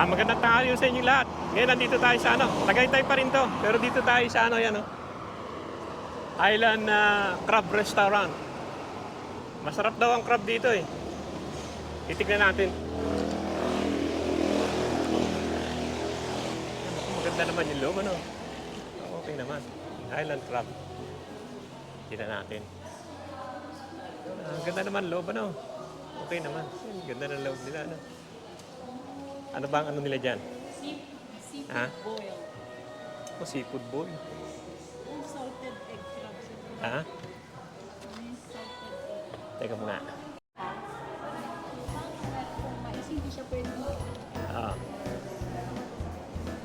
Magandang tanghali sa inyo lahat. Ngayon nandito tayo sa Tagaytay pa rin to. Pero dito tayo sa yan Island Crab Restaurant. Masarap daw ang crab dito eh. Titignan natin. Maganda naman yung loob Okay naman. Island Crab. Tignan natin. Ganda naman loob Okay naman. Ganda ng loob nila Ano ba ang nila dyan? Seafood boil. Seafood boil. Salted egg crab. Salted egg. Teka muna. Hindi siya pwede.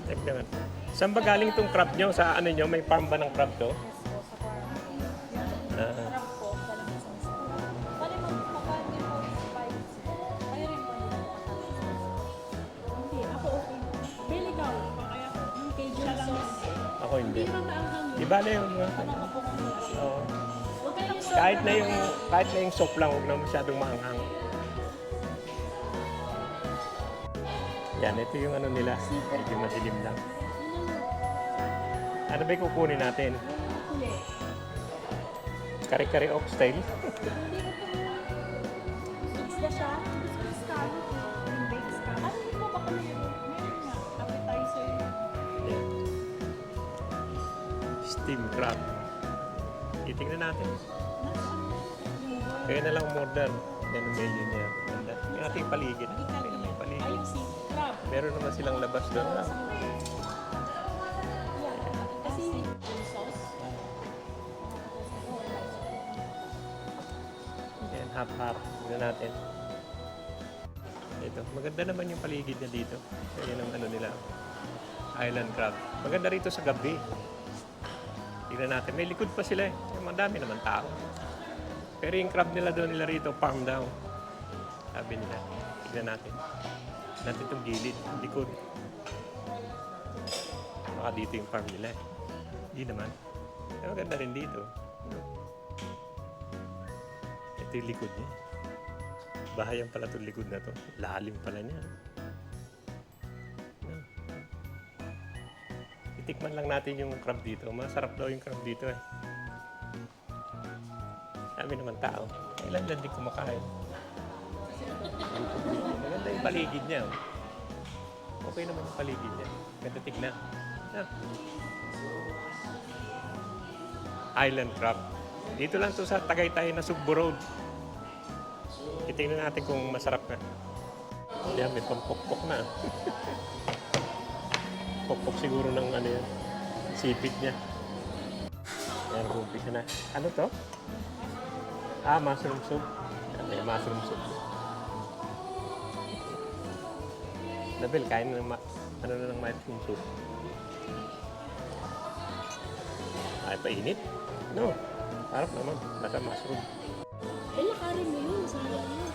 Teka naman. Saan ba galing itong crab nyo? Sa nyo? May farm ba ng crab to? Crab po, sa lamang sa mismo. Pali magpapagin po sa spice. Kayo rin po hindi, ako okay. Belly cow. Kaya yung Cajun sauce. Ako hindi. Hindi naman maanghang yun. Di ba na yung... Ano ka po kung Oo. huwag kayong Kahit na yung soup lang, huwag na masyadong maanghang. Yan, ito yung nila. Medyo madilim lang. Ano ba yung kukunin natin? Huli. Kare-kare oxtail? Isda siya. Scallop. Yung baked scallop. Ano mo ba kami yun? Meron nga. Appetizer yun. Yan. Steam crab. Titingnan natin. Kaya na lang umorder. Yan ang menu niya. Ganda. Yung ating paligid. Kaya na may paligid. Ayun si crab. Meron naman silang labas doon. Kasi yung sauce. Yan, half-half. Tignan natin. Ito. Maganda naman yung paligid na dito. Yan ang nila. Island crab. Maganda rito sa gabi. Tignan natin. May likod pa sila eh. Madami naman tao. Pero yung crab nila doon nila rito, farm daw. Sabi nila. Tignan natin. Natin itong gilid, likod. Baka dito yung farm nila eh. Hindi naman. Pero maganda rin dito. Ito yung likod niya. Bahayan pala itong likod na to. Lalim pala niya. Itikman lang natin yung crab dito. Masarap daw yung crab dito eh. Sabi naman tao. Kailan lang din kumakain. Maganda yung paligid niya. Okay naman yung paligid niya. Ganda tignan. Island crab. Dito lang to sa Tagaytay na Sugbo Road. Itingnan natin kung masarap na. Yan, may pampokpok na. Pokpok siguro ng yan. Sipit niya. Yan, umpisa na. Ano to? Mushroom soup. Yan, may mushroom soup. Nabil, kain ng mushroom soup. Ay, painit? No. Harap naman. Nasa mushroom. Lakarin mo yun. Sayang yun.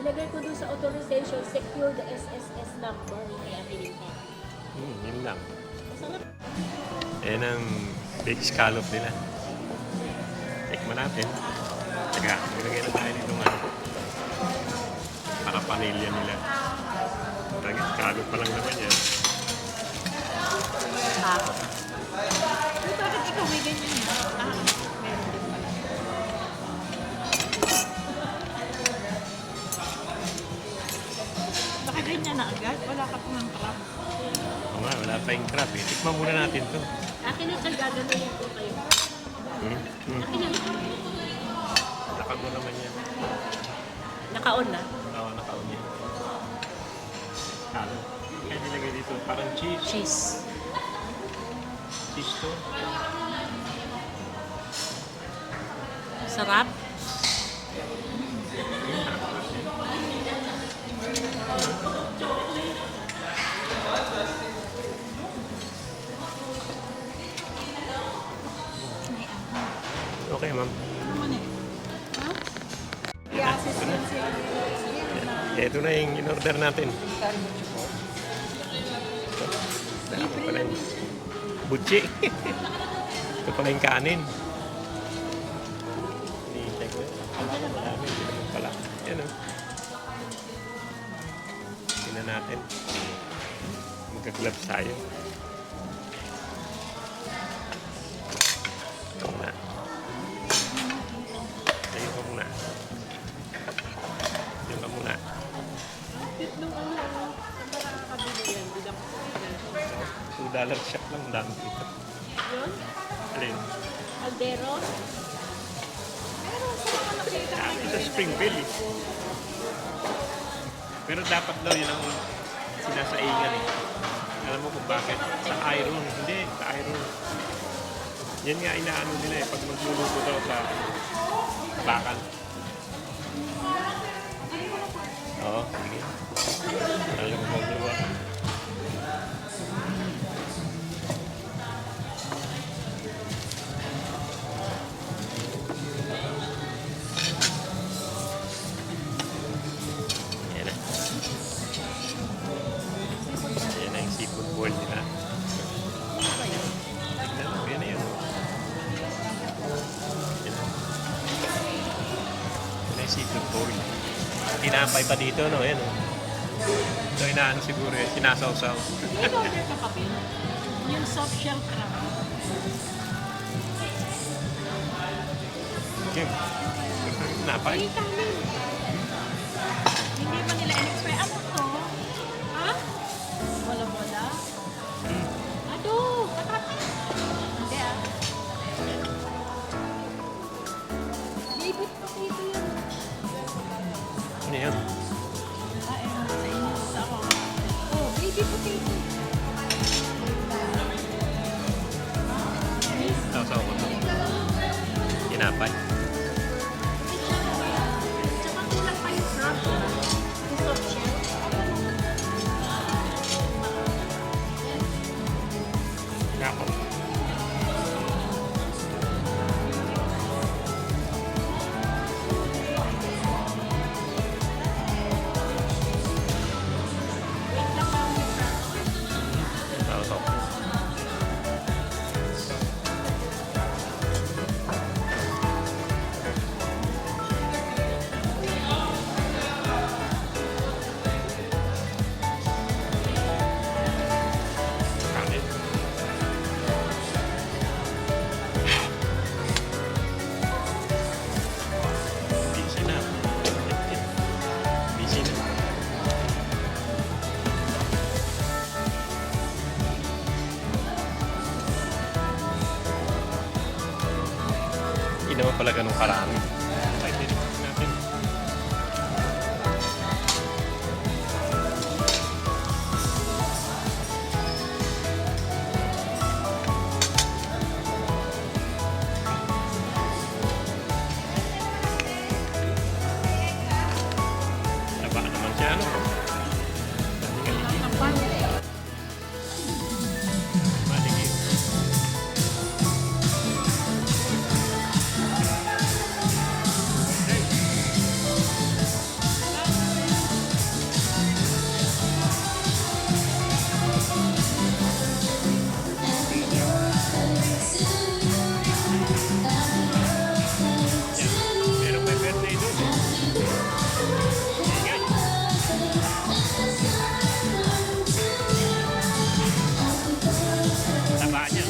Nilagay ko doon sa authorization, secure the SSS number. Kaya pinintay. Yun lang. Masarap. Yan ang big scallop nila. Tikman natin. Teka, nilagay na tayo dito para panilya nila. Lagi scallop pa lang naman yan. Bakit ikaw may ganyan na? Meron din pala. Bakit ganyan na agad? Wala ka pong ang crab. Oo nga, wala pa yung crab eh. Tikman muna natin to. Akin na siya gagawin ko kayo. Akin na. Lakad mo naman yan. Naka-on na? Oo, nakaon yan. Scallop. Kaya nilagay dito, parang cheese. Cheese. Cheese to. Sarap. Okay, ma'am. Ito na yung in-order natin. Ito pala yung butchi. Ito pala yung kanin. Tingnan natin. Magka-gloves tayo. Ito muna. Tayo ka muna. Tayo ka muna. Cute nung ano, saan ba nakakabili yan? Bilang $2 shop lang. Ang dami dito. yun? Alin? Caldero? Meron sa mga nakita ko. Dami sa Springville eh. Pero dapat daw yun ang sinasaingan eh. Alam mo kung bakit? Sa iron. Hindi, sa iron. Yan nga inaano nila eh. Pag magluluto daw sa bakal. Oo, sige. Alam mo magluwa. Yan na. Yan na yung seafood bowl nila. Tignan mo, yan na yun. Yan na. Yan na yung seafood bowl. Tinapay pa dito, no? Yan, oh. Ito inaano siguro yun, sinasawsaw. May order ka pa, Pin? Yung soft shell crab. Kim, tinapay. Ay, kami. Hindi pa nila in-expect. Ano to? Ha? Bola-bola? Ado! Katat! Hindi ah. Baby potato yan. Ano yun? Ah, ewan ko sa inyo. Sa ako. Oh, baby potato. Sawsaw ko to. Tinapay. Tsaka kulang pa yung crab. Yung soft shell. Ako. Wait lang lang yung crab. Sawsaw. Kanin. Busy na. Busy na. Hindi naman pala ganun karami. Ay, tinikman natin. Taba naman siya, ano? Maligid. Kapal. Maligid. Yan. Meron may birthday doon. Ingay. Taba niya.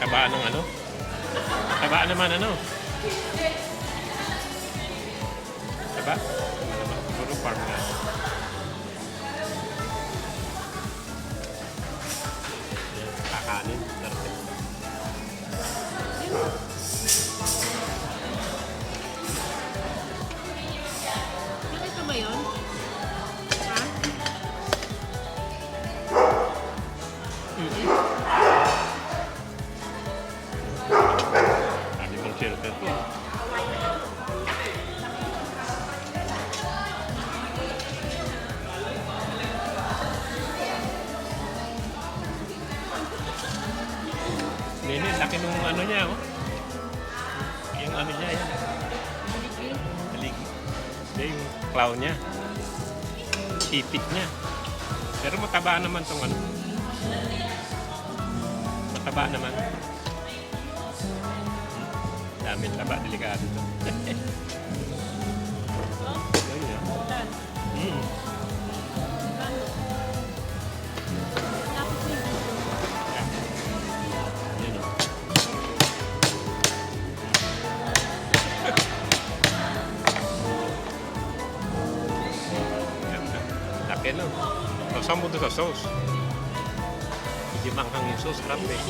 Taba ng ano? Taba naman ano? Taba? Taba naman. Siguro farm na. Ayan, kakanin. Narapin. Yung ito ba yun? Ha? Animal shelter to. Nene, laki nung ano niya, oh. Yung ano niya, yan. Haligi. Haligi. Hindi, yung saklaw niya. Sipit niya. Pero mataba naman tong ano. Mataba naman. Daming taba, delikado to. Ganyan. Tan. Mm. Kano? Tapos mo yung video. Yan o. Yan na. Laki no. Sausaw mo doon sa sauce. Hindi manghang yung sauce, crab eh.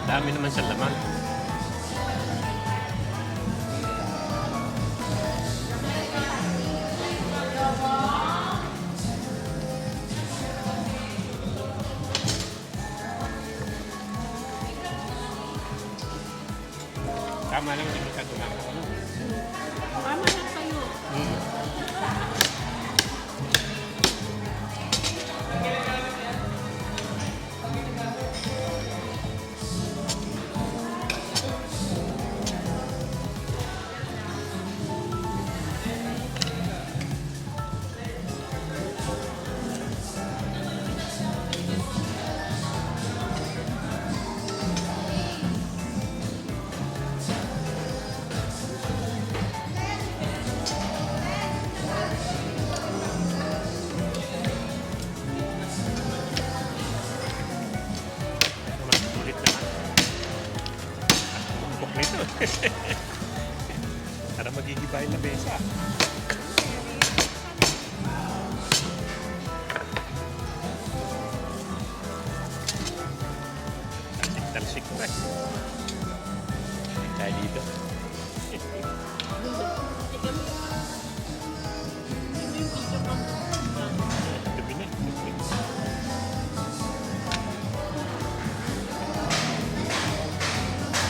Dami naman sa laman. Tama lang, hindi masyado lang. Tama na sa'yo. Mas sulit na. Tumpok nito. Para magigibay na besa. Talsik-talsik pa eh. Tayo dito. Tika mo. Ito yung video ko. Gabi na eh.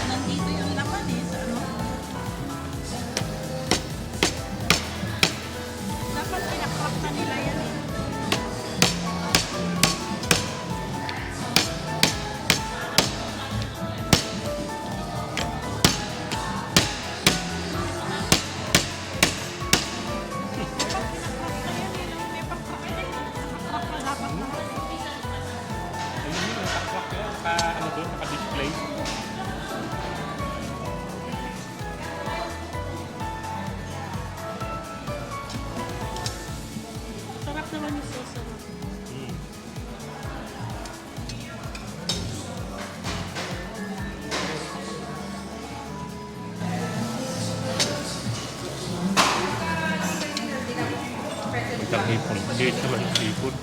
Nandito yung laman eh. Sa ano? Dapat pinakrap na nila yan eh. Ayun yun, nakakwak yun. Ano doon, naka-display. Sarap naman yung sauce. Ano? Hmm. Isang hipon. Liit naman yung hipon.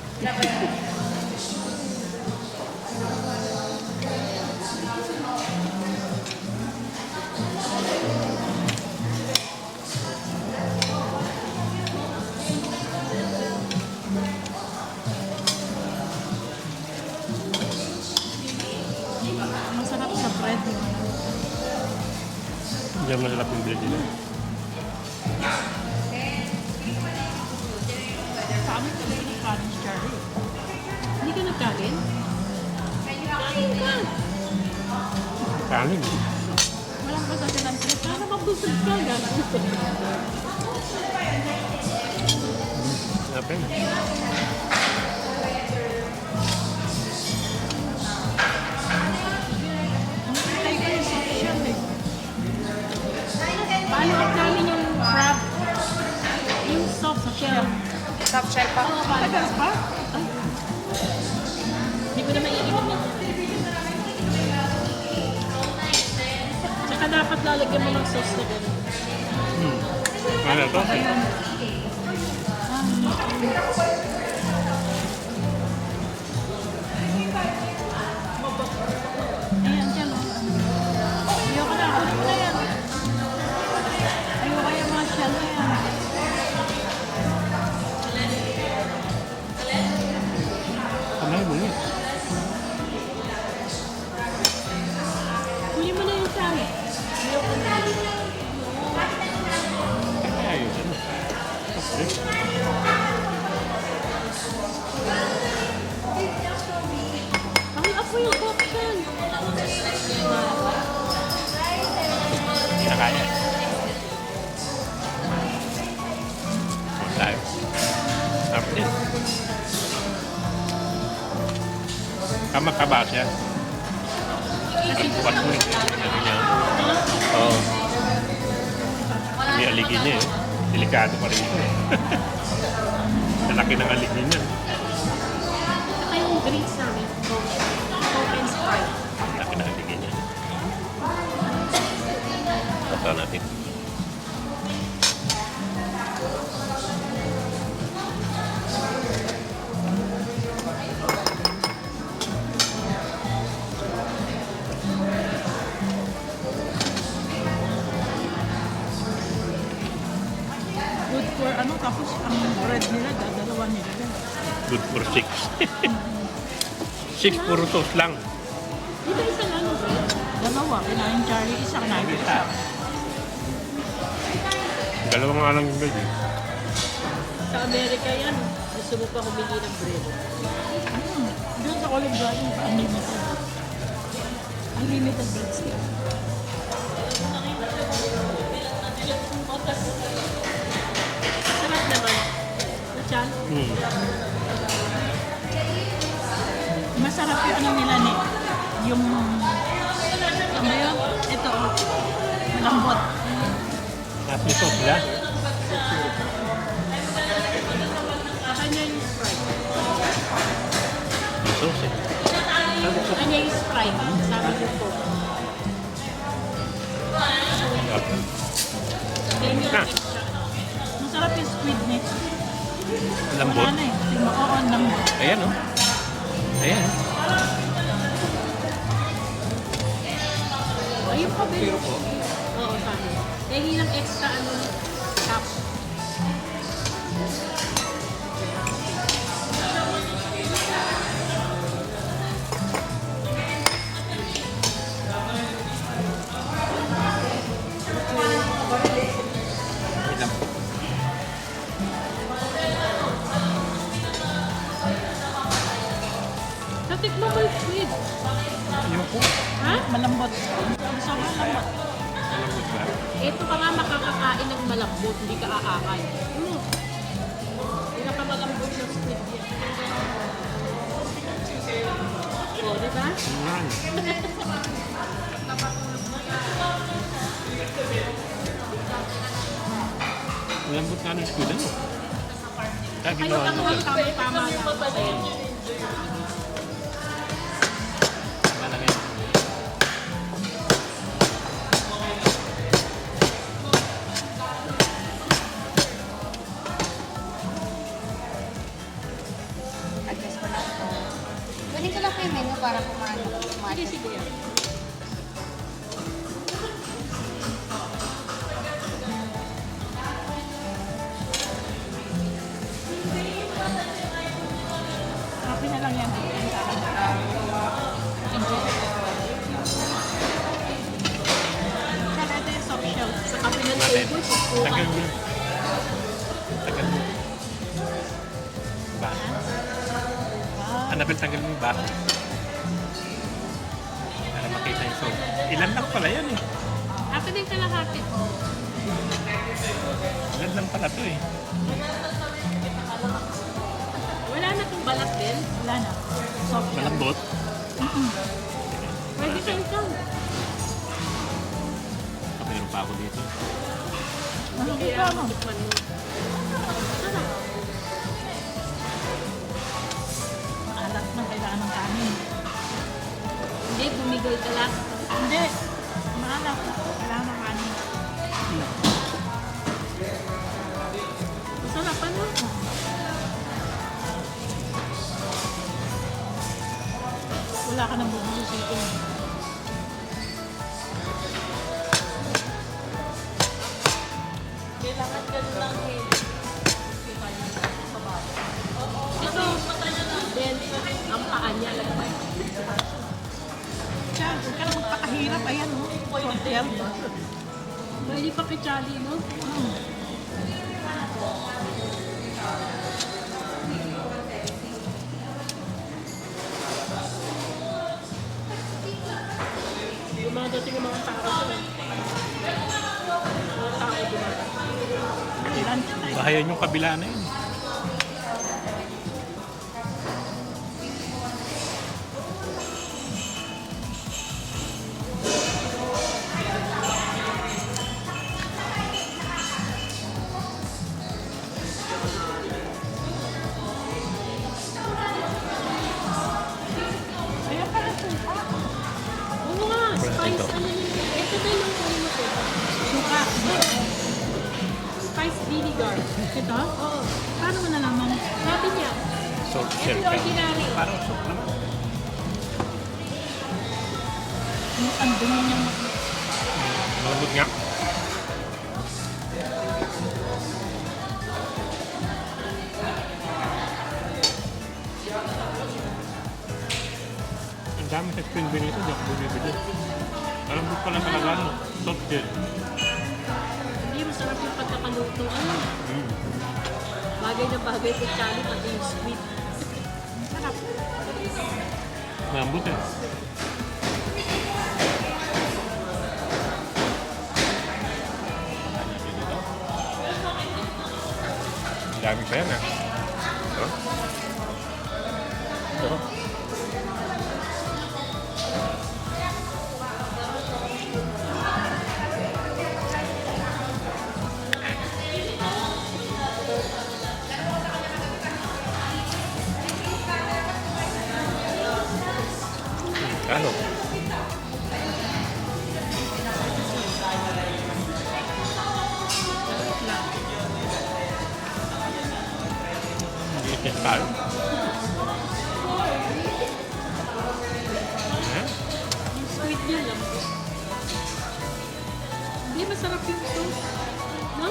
Masarap sa bread. Diyan masarap yung bread nila. Sa amin talaga yung kanin cherry. Hindi ka nagkain? Kain ka! Kanin. Walang pasasya ng trip. Sana mabusog ka. Gano'n. Sarap yun. Hinintay ko yung soft shell eh. Paano at namin yung crab? Yung soft shell. Soft shell pa. Tagal pa? Ay. Hindi ko na maiinom yun. Tsaka dapat lalagyan mo ng sauce na gano'n. Ano to? Ayan, dyan o. Ayoko na, kunin mo na yan. Ayoko yung mga shell na yan. Kamay mo yun. Kunin mo na yung shell. Ayoko na. Ayos, ano? Okay. Ang apo yung cocktail. kaya. Tayo. Sarap din. Kamataba siya. Pagbukas mo eh. Ano niya? Oo. May aligin niya eh. Delikado pa rin ito eh. Malaki ng aligin niya. Saka yung drinks namin, Coke and Sprite. Malaki ng aligin niya. Tata natin. Good for ano, tapos ang bread nila, dadalawa nila yan. Good for 6. 6 puro toast lang. Dito isa lang ang bread. Dalawa, kinain Charlie, isa kinain ko isa. Dalawa nga lang yung bread eh. Sa Amerika yan, gusto mo pa humili ng bread. Doon sa Olive Garden, unlimited. Unlimited breadstick. Sarap naman. Nachan? Masarap yung ano nila ni, yung, ano yun? Ito, malambot. Happy sauce sila. Sa kanya yung Sprite. May sauce eh. Sa kanya yung Sprite. Sabi yung Coke. Kaya yung Ah. extra. Masarap yung squid net. Lambot. Wala na eh. Tingnan ko, oo, lambot. Ayan oh. Ayan. Ayun pa ba yun? Oo, sabi. Kaya yung extra ano, cup. Wait lang. Natikman mo yung squid. Ayun po. Ha? Malambot. Sobrang lambot. Malambot ba? Ito ka nga makakakain ng malambot, hindi ka aakay. Pinakamalambot ng squid yan. O, di ba? Ayan. Malambot nga ng squid ano? Kaya Kayo ginawa lang nyo ang dyan. tama-tama lang. Masaya. Tama lang yan. Adjust ko lang ito. Kunin ko lang kayo menu para kumain. Sige, sige. Happy na lang yan. Yan sa akin. Enjoy. Tsaka ito yung soft shell. Sa kape ng Natin. table, Tagal pupukan. mo. Tagal mo. Ba? Wow. Hanapin tagal mo ba? Para makita yung sauce. Ilan lang pala yan eh. Akin din kalahati. Ilan lang pala to eh. Wala na itong balat din. Wala na. Soft shell. Malambot. Pwede sa isang. Meron pa ako dito. Ano Kaya ka mo? tikman mo. Sarap. Alat na kailangan ng kanin. Hindi, bumigay ka lang. Hindi. Maalat. Kailangan ng kanin. Masarap ano? Wala ka nang bubusisikin. Kailangan ganun lang eh. Ito, then, ang paa niya. Siya, huwag ka na magpakahirap. Ayan, oh. Soft shell. Pwede pa kay Charlie, no? Dumadating yung mga tao sila. Bahayan yung kabila na yun. Kaya pala suka. Oo nga, Wala spice dito. ano yun. Ito na yung ano ko. Suka. Spice vinegar. Ito? Oo. Paano mo nalaman? Sabi niya, Salt ito shell yung ka. ordinary. Parang soup naman. Ang dumi niyang Malambot nga. Ang dami sa spring bean ito, di ako bumibili. Malambot pala talaga, no? Soft shell. Hindi, masarap yung pagkakaluto. Ano? Mm. Bagay na bagay kay Charlie, pati yung sweet. Sarap. Malambot eh. Ang dami pa yan, ah. Ito. Ito. Kano? Hindi ito tayo. Yung sweet niya lang. Hindi, masarap yung sauce. No?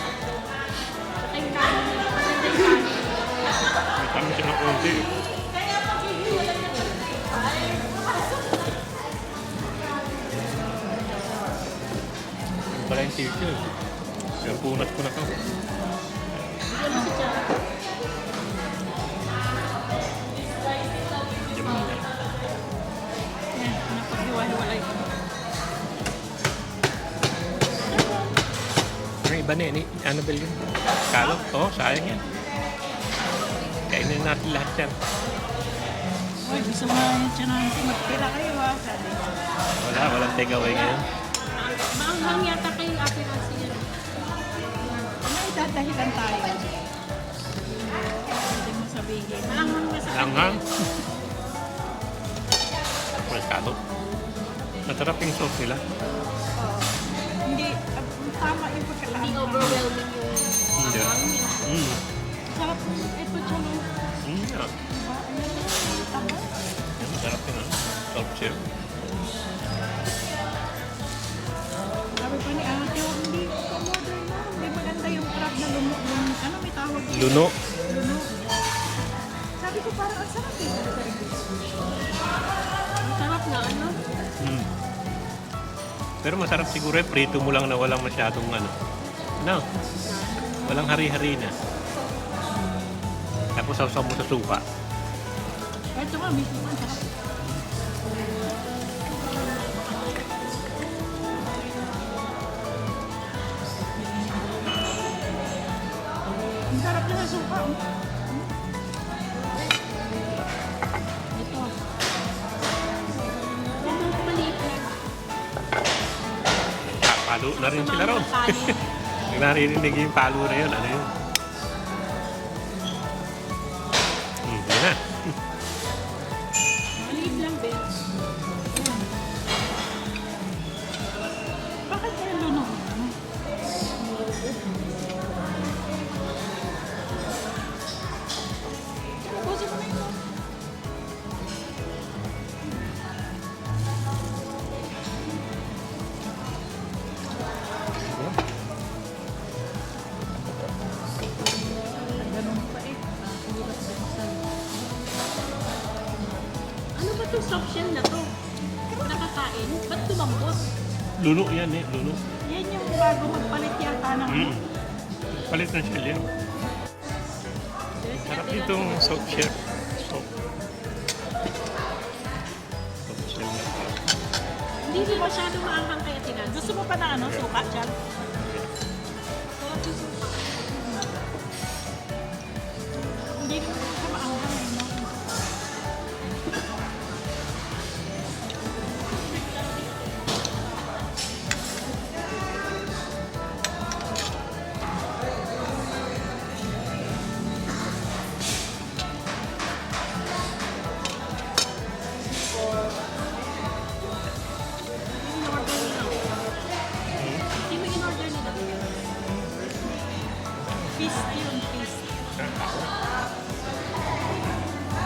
Saka yung kanin nila. Maganda yung kanin. May kami siya ng konti. Yung pala yung tissue. Yung punat ko na to. Bigyan mo si Charlie. Diyan mo na. yan. Napaghiwa-hiwalay ko. Ang iba na yun eh. Annabelle yun. Kalo? Oo, sayang yan. Kainin natin lahat yan. Uy, gusto mo yung tsanansi. Magtira kayo ha. Sabi ko. Walang takeaway ngayon. Maanghang yata kayo yung apirasi yan. May dadahilan tayo. Pwede mo sabihin. Maanghang na sa Langhang. Masyado. Masarap yung sauce nila. Oo. Hindi, tama yung pagkakaano. Hindi overwhelming yung Hindi. anghang niya. Sarap ito tsanansi. Yeah. Diba? Ano? Tama? Yan, masarap yun. Soft shell. Sabi pa ni ate, huwag hindi ko modern na. Hindi maganda yung crab na lumo. Ano may tawag dito? Luno. Luno. Sabi ko parang ang sarap eh. Masarap na ano? Mm. Pero masarap siguro eh, prito mo lang na walang masyadong ano. No. Walang hari-hari na. Tapos sausaw mo sa suka. Ito nga, mismo ang sarap. Ang sarap na sa suka. Oh. Ito. Yan ang maliit lang. Palo na rin sila ron. Sa mga kanin. Yung naririnig yung palo na yun. Ano yun? Yan na. Maliit lang, Ben. Bakit kaya luno? Puso ko na ito. Ganun pa eh. Hirap buksan. Ano ba itong soft shell na to? Nakakain? Ba't tumambos? Luno yan eh. Luno. Yan yung bago magpalit yata ng Mm. Palit ng shell yan. Sarap itong soft shell. Soft shell na. Hindi masyado maanghang kaya tinan. Gusto mo pa ng ano, suka, Chal? Sarap yung suka. Hindi naman siya maanghang eh, no? In-order nila. Hindi mo in-order nila. Feast yun, feast.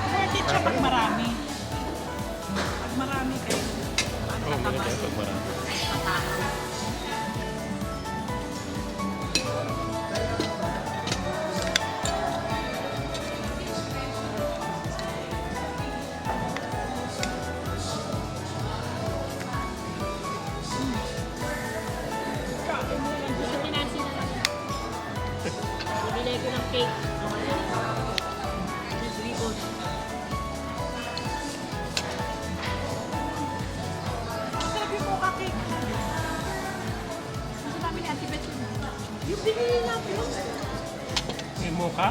Worth it siya pag marami. Pag marami kayo. Oo, maganda yung pag marami. Gusto ni Nancy na lang. Bibili ko ng cake. With ribbon. Sarap yung mocha cake. Gusto namin ni Auntie Beth yun. Yung binili natin. May mocha?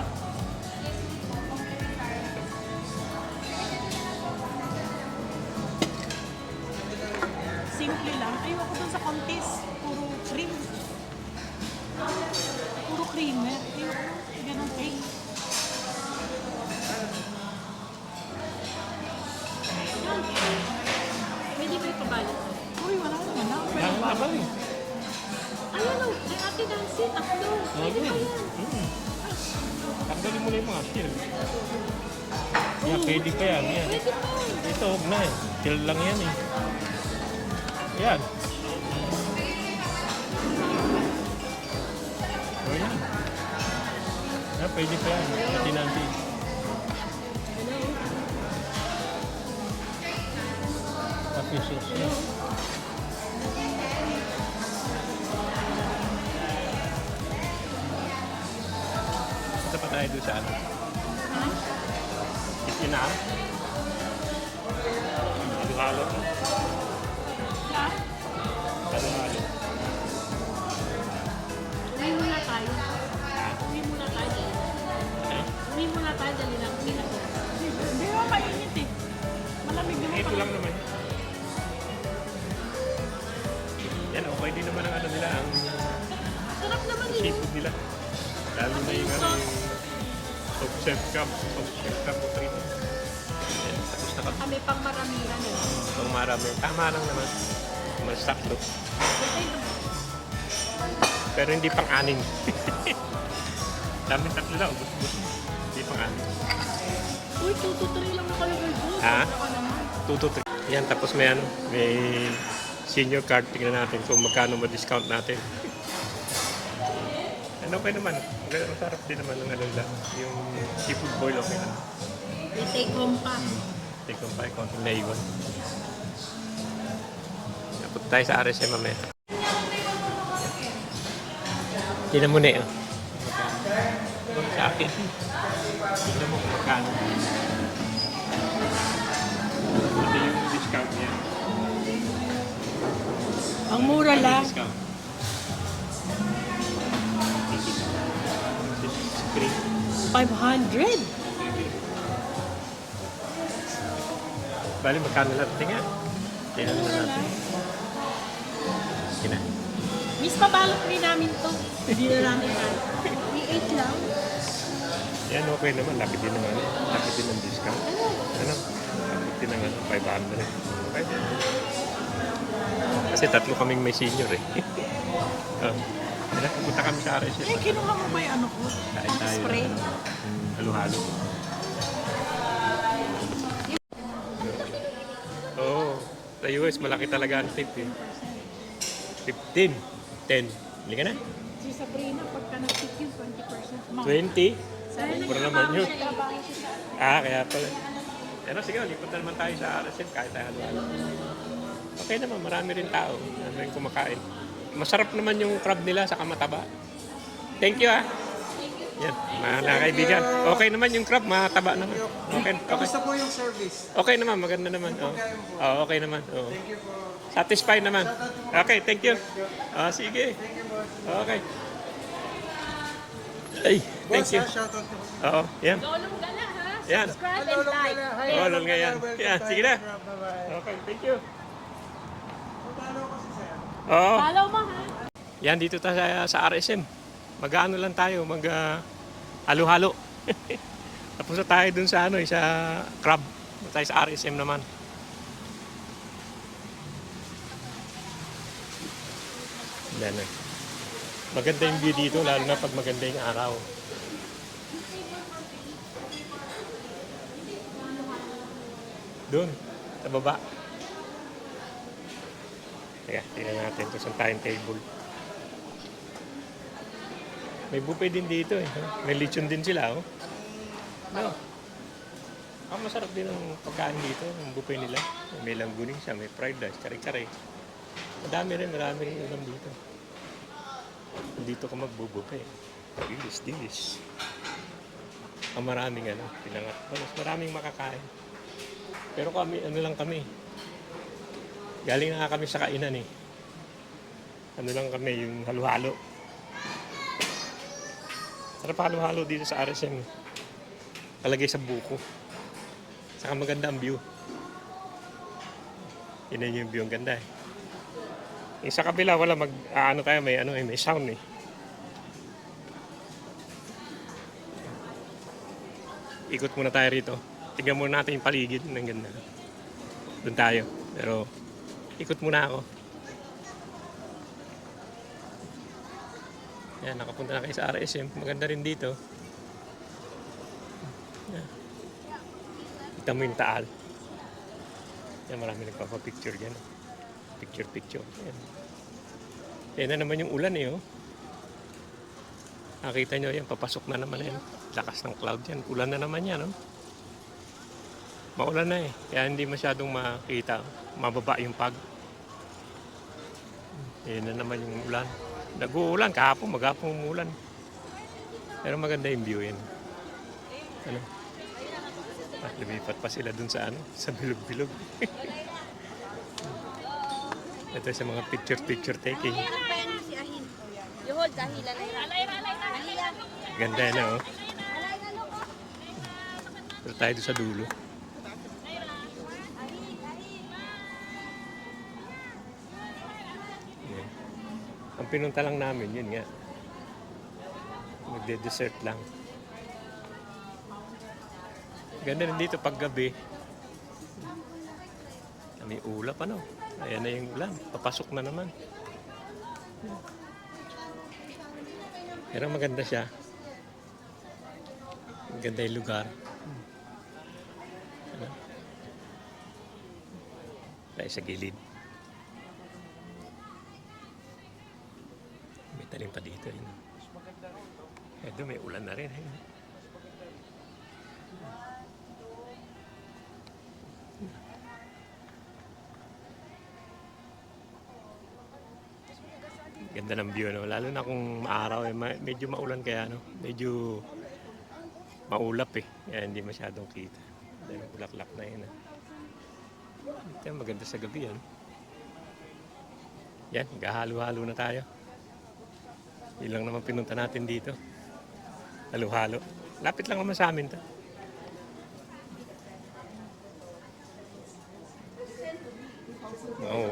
Simple lang. Ayoko dun sa contest. Puro cream. Puro cream eh. Ayoko. Ganun cake. Yun. Hindi ko ipabalot. Uy, wala naman na. Pwede Ang ba? labang eh. Ayan o, kay Ate Nancy, tatlo. Pwede ba yan? Tanggalin mo na yung mga shell. Yan, pwede pa yan. Yan. Pwede pa. Ito, huwag na eh. Shell lang yan eh. Yan. O yan. Yan, pwede pa yan. Pati nanti. Tapos sauce yan. Punta pa tayo doon sa ano. Itinam. Halo-halo. Ha? Halo-halo. Uwi muna tayo. Uwi muna tayo. Eh? Uwi muna tayo, dali lang. Hindi naman mainit eh. Malamig naman. Ito lang naman. Yan, okay din naman ang ano nila, ang Sarap naman eh. seafood nila. Lalo na yung ano, yung soft serve cup o trito. Yan, tapos na kami. Kami pang maramihan eh. Itong marami. Tama lang naman. Mas sakto. Pero hindi pang aning. Dami tatlo lang, ubus-ubus. Hindi pang aning. Uy, 2 to 3 lang nakalagay doon. Ha? Baka naman. 2 to 3. Yan, tapos may ano, may senior card. Tingnan natin kung magkano ma-discount natin. Ano okay naman. Masarap din naman ng ano nila. Yung seafood boil okay naman. May take home pa. Take home pa, konting naiwan. Punta tayo sa RSM mamaya. Tingnan mo na eh. Sa akin. Tingnan mo kung magkano. Ito yung discount niya. Ang mura lang. Discount. Screen. 500. Bali, magkano lang? Tingnan. Tingnan na natin. Tingnan. Miss, pabalot rin namin to. Hindi na namin kaya. I-8 lang. Yan, okay naman. Lapit din naman. Lapit din ng discount. Ano? Lapit din ng ano, 500. Okay. Kasi tatlo kaming may senior eh. Punta kami sa RSM. Eh, kinuha mo ba yung ano ko? Kain tayo. Spray? Halo-halo. Oo. Sa US, malaki talaga ang tip eh. 15. 10. Hindi ka na? Si Sabrina, pagka nag-tip yung 20%. 20. Puro naman yun. Kaya pala. Ano, sige, lipat na naman tayo sa RSM. Kahit tayo halo-halo. Okay naman, marami rin tao. Ano rin kumakain. Masarap naman yung crab nila sa kamataba. Thank you ah. Yan, mga kaibigan. Okay naman yung crab, mataba naman. Okay, okay. Kamusta po yung service? Okay naman, maganda naman. Oh. Okay naman. Oh. Thank you po. Satisfied naman. Okay, thank you. Sige. Okay. Ay, thank you. Oo, yan. Lolong Gala, ha? Yan. Subscribe and like. Oo, lol nga yan. Yan, sige na. Okay, thank you. Oo. Follow mo, ha? Yan, dito tayo sa RSM. Mag-ano lang tayo, halo-halo. Tapos na tayo dun sa sa crab. Tayo sa RSM naman. Yan eh. Maganda yung view dito, lalo na pag maganda yung araw. Doon, sa baba. Teka, tingnan natin ito sa timetable. May buffet din dito eh. May lechon din sila oh. No. Masarap din ang pagkain dito, ang buffet nila. May langguning siya, may fried rice, kare-kare. Marami rin ulam dito. Dito ka magbubuffet. Dilis. Ang maraming pinangat. Mas maraming makakain. Pero kami, lang kami. Galing na kami sa kainan eh. Lang kami, yung halo-halo. Sarap halo-halo dito sa RSM. Kalagay sa buko. Saka maganda ang view. Yun yung view, ang ganda eh. Yung sa kabila, wala tayo, may sound eh. Ikot muna tayo rito. Tignan muna natin yung paligid. Ang ganda. Doon tayo. Pero, ikot muna ako. Yan, nakapunta na kayo sa RSM. Maganda rin dito. Yan. Kita mo yung taal. Yan, marami nagpapapicture dyan. Picture. Yan. Yan na naman yung ulan eh. Oh. Nakita nyo yan, papasok na naman yan. Lakas ng cloud yan. Ulan na naman yan. Oh. Maulan na eh. Kaya hindi masyadong makita. Mababa yung pag. Yan na naman yung ulan. Nag-uulan kahapon, maghapon umulan. Pero maganda yung view yan. Lumipat pa sila dun sa sa bilog-bilog. Ito sa mga picture taking. Yuhol, dahilan na yan. Ganda na oh. Pero tayo doon sa dulo. Yan. Ang pinunta lang namin, yun nga. Magde-dessert lang. Ganda rin dito pag gabi. May ulap Ayan na yung ulan. Papasok na naman. Pero maganda siya. Maganda yung lugar. Tayo sa gilid. May talim pa dito. Ito may ulan na rin. Ganda ng view, lalo na kung maaraw, medyo maulan kaya, medyo maulap eh. Kaya hindi masyadong kita. Dahil bulaklak na yun. Ito, maganda sa gabi yan. Yan, gahalo-halo na tayo. Ilang naman pinunta natin dito. Halo-halo. Lapit lang naman sa amin to.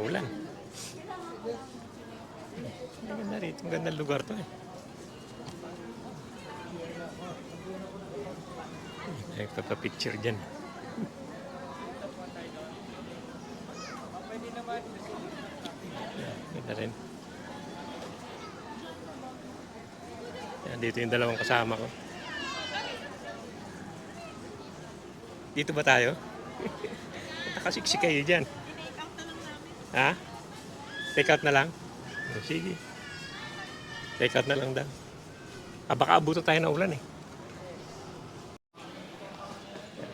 Ulan. Maganda rito. Magandang lugar to eh. Ay, papapicture dyan. Ganda rin. Yan, dito yung dalawang kasama ko. Dito ba tayo? Nakasiksik kayo dyan. Ha? Take out na lang? Sige. Take out na lang daw. Baka abuto tayo ng ulan eh.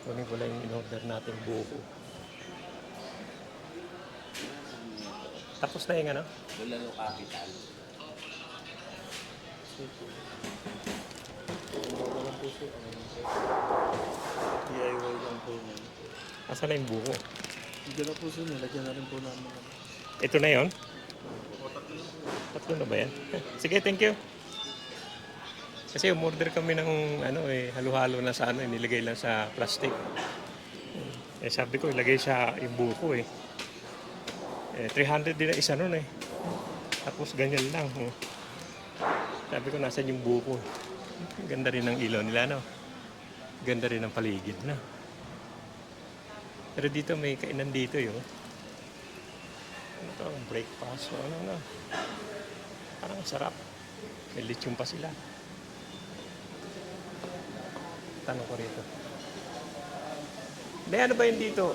Kunin ko lang yung in-order natin buko. Tapos na yung Bulalo Capital. Walang puso. DIY lang po yun. Asan na yung buko? Hindi na puso nyo. Lagyan na rin po namin. Ito na yon. Tatlo na ba yan? Sige, thank you. Kasi umorder kami ng halo-halo na sa nilagay lang sa plastic. Sabi ko, ilagay sa yung buko eh. 300 din na isa nun eh. Tapos ganyan lang. Sabi ko, nasan yung buko? Ganda rin ng ilaw nila, no? Ganda rin ng paligid, no? Pero dito may kainan dito, yun. Ano to? Breakfast o ano na. Parang sarap. May lechon pa sila. Tanong ko rito. May ano ba yun dito?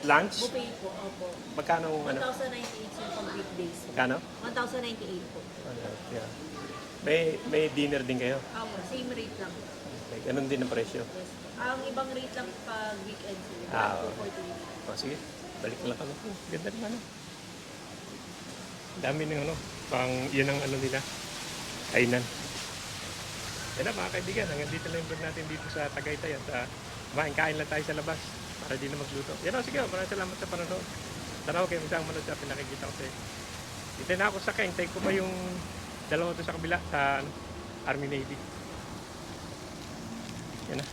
Lunch? Buffet po, opo. Magkano ano? 1,098 yung pag weekdays po. Magkano? 1,098 po. Ano, yeah. May dinner din kayo? Opo, same rate lang. May ganun din ang presyo. Yes. Ang ibang rate lang pag weekend po. Ah, 248. O sige, balik na lang kami. Ganda naman. Dami ng yun ang nila. Kainan. Yan na mga kaibigan, hanggang dito lang yung vlog natin dito sa Tagaytay at kain lang tayo sa labas para di na magluto. Yan o, sige, maraming salamat sa panonood. Tanaw kayo masang manood sa pinakikita ko sa'yo. Dito na ako sa hintay ko pa yung dalawa to sa kabila sa Army Navy. Yan na.